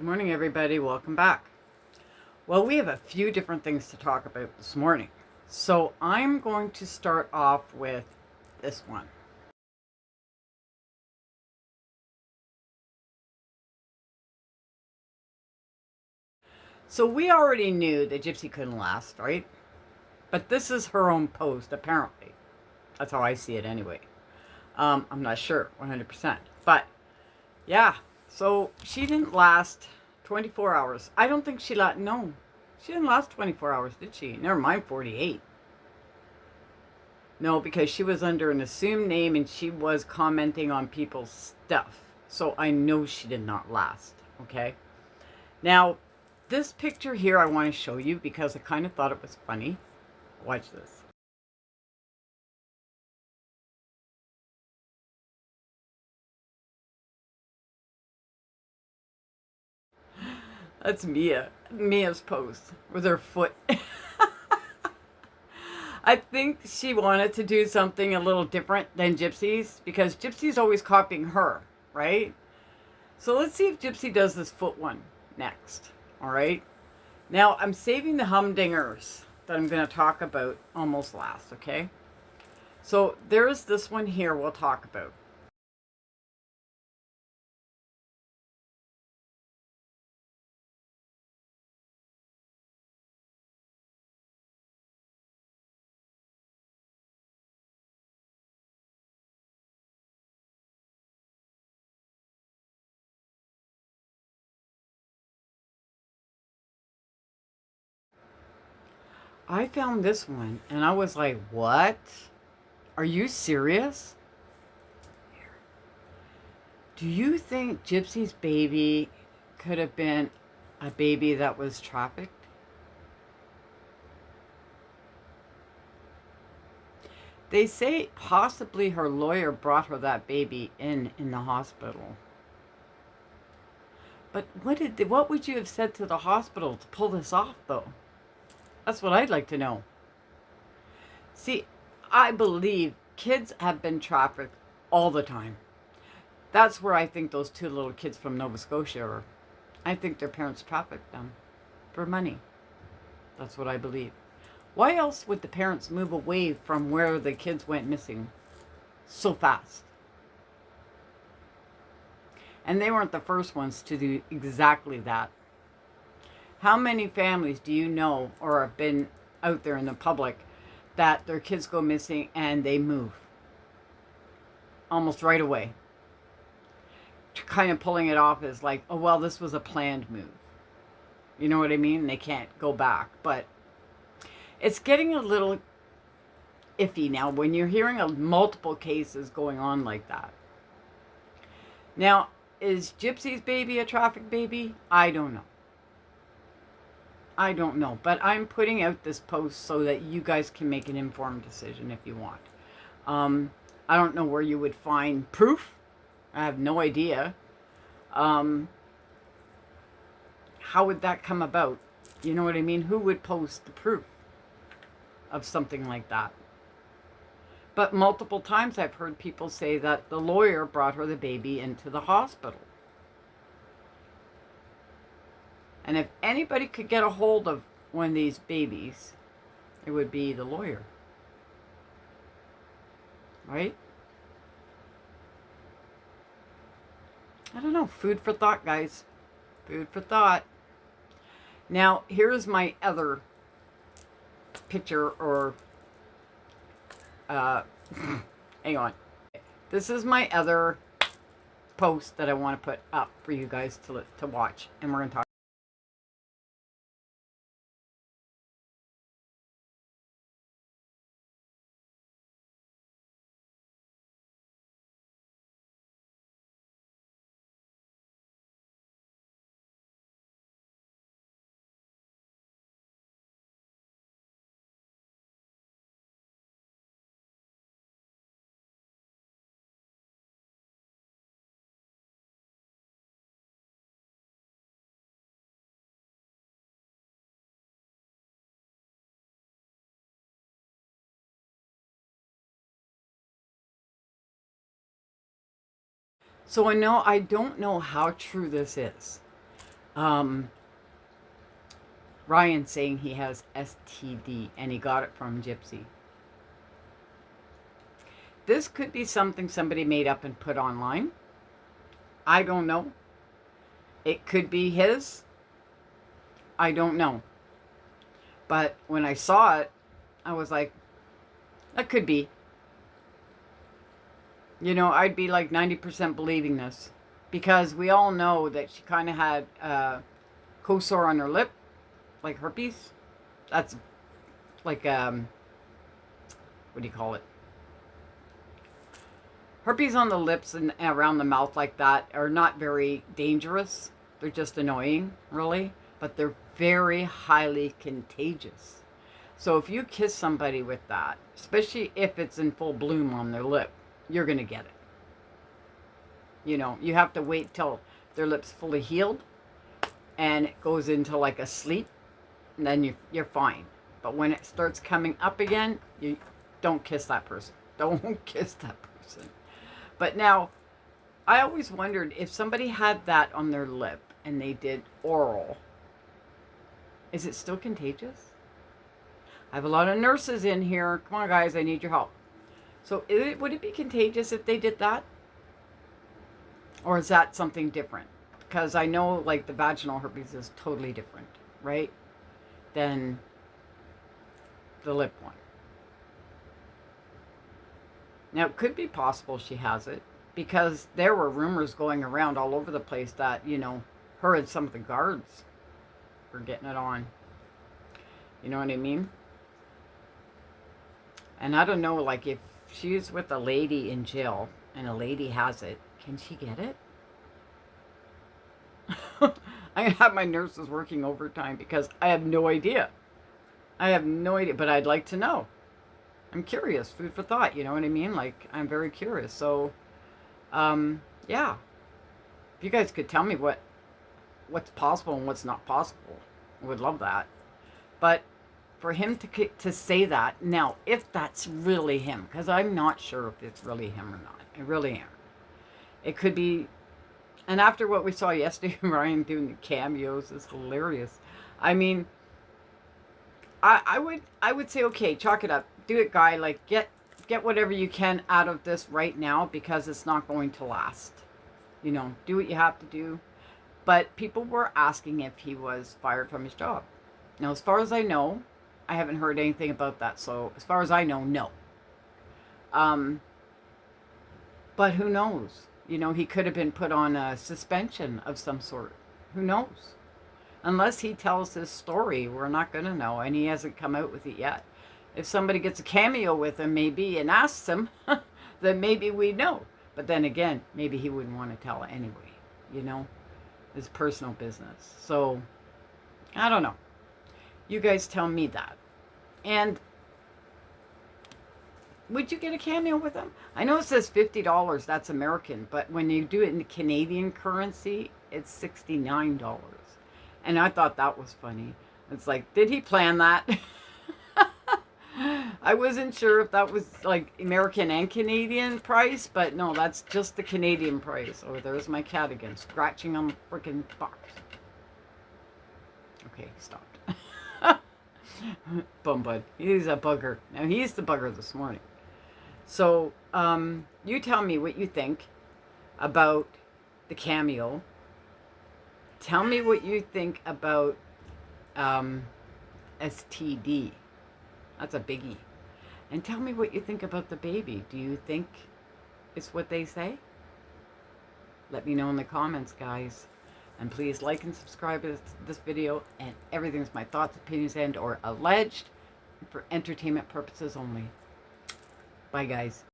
Good morning, everybody. Welcome back. Well, we have a few different things to talk about this morning. So I'm going to start off with this one. So we already knew that Gypsy couldn't last, right? But this is her own post, apparently. That's how I see it anyway. I'm not sure 100%. But yeah, so she didn't last 24 hours. I don't think no, she didn't last 24 hours, did she? Never mind 48. No, because she was under an assumed name and she was commenting on people's stuff. So I know she did not last. Okay. Now, this picture here I want to show you because I kind of thought it was funny. Watch this. That's Mia's post with her foot. I think she wanted to do something a little different than Gypsy's because Gypsy's always copying her, right? So let's see if Gypsy does this foot one next. All right. Now I'm saving the humdingers that I'm going to talk about almost last, okay? So there's this one here we'll talk about. I found this one and I was like, what? Are you serious? Do you think Gypsy's baby could have been a baby that was trafficked? They say possibly her lawyer brought her that baby in the hospital. But what would you have said to the hospital to pull this off, though? That's what I'd like to know. See, I believe kids have been trafficked all the time. That's where I think those two little kids from Nova Scotia are. I think their parents trafficked them for money. That's what I believe. Why else would the parents move away from where the kids went missing so fast? And they weren't the first ones to do exactly that. How many families do you know or have been out there in the public that their kids go missing and they move almost right away? Kind of pulling it off as like, oh, well, this was a planned move. You know what I mean? They can't go back. But it's getting a little iffy now when you're hearing multiple cases going on like that. Now, is Gypsy's baby a traffic baby? I don't know. I don't know. But I'm putting out this post so that you guys can make an informed decision if you want. I don't know where you would find proof. I have no idea. How would that come about? You know what I mean? Who would post the proof of something like that? But multiple times I've heard people say that the lawyer brought her the baby into the hospital. And if anybody could get a hold of one of these babies, it would be the lawyer. Right? I don't know. Food for thought, guys. Food for thought. Now, here's my other picture or hang on. This is my other post that I want to put up for you guys to watch, and we're going to talk. So I don't know how true this is. Um, Ryan saying he has STD and he got it from Gypsy. This could be something somebody made up and put online. I don't know. It could be his. I don't know. But when I saw it, I was like, that could be. You know, I'd be like 90% believing this. Because we all know that she kind of had co-sore on her lip. Like herpes. That's like, what do you call it? Herpes on the lips and around the mouth like that are not very dangerous. They're just annoying, really. But they're very highly contagious. So if you kiss somebody with that, especially if it's in full bloom on their lip, you're going to get it. You know, you have to wait till their lips fully healed and it goes into like a sleep, and then you're fine. But when it starts coming up again, you don't kiss that person. Don't kiss that person. But now, I always wondered if somebody had that on their lip and they did oral, is it still contagious? I have a lot of nurses in here. Come on, guys, I need your help. So would it be contagious if they did that? Or is that something different? Because I know, like, the vaginal herpes is totally different, right? Than the lip one. Now, it could be possible she has it. Because there were rumors going around all over the place that, you know, her and some of the guards were getting it on. You know what I mean? And I don't know, like, if she's with a lady in jail and a lady has it, can she get it? I'm going to have my nurses working overtime because I have no idea. I have no idea, but I'd like to know. I'm curious. Food for thought, you know what I mean? Like, I'm very curious. So, yeah. If you guys could tell me what's possible and what's not possible, I would love that. But for him to say that, now, if that's really him, because I'm not sure if it's really him or not. I really am. It could be, and after what we saw yesterday, Ryan doing the cameos is hilarious. I mean, I would say, okay, chalk it up. Do it, guy. Like, get whatever you can out of this right now because it's not going to last. You know, do what you have to do. But people were asking if he was fired from his job. Now, as far as I know, I haven't heard anything about that. So, as far as I know, no. But who knows? You know, he could have been put on a suspension of some sort. Who knows? Unless he tells his story, we're not going to know. And he hasn't come out with it yet. If somebody gets a cameo with him, maybe, and asks him, then maybe we know. But then again, maybe he wouldn't want to tell anyway. You know? His personal business. So, I don't know. You guys tell me that. And would you get a cameo with him? I know it says $50. That's American. But when you do it in Canadian currency, it's $69. And I thought that was funny. It's like, did he plan that? I wasn't sure if that was like American and Canadian price, but no, that's just the Canadian price. Oh, there's my cat again, scratching on the freaking box. Okay, stopped. Bum bud. He's a bugger. Now, he's the bugger this morning. So, you tell me what you think about the cameo. Tell me what you think about STD. That's a biggie. And tell me what you think about the baby. Do you think it's what they say? Let me know in the comments, guys. And please like and subscribe to this video. And everything's my thoughts, opinions, and or alleged for entertainment purposes only. Bye, guys.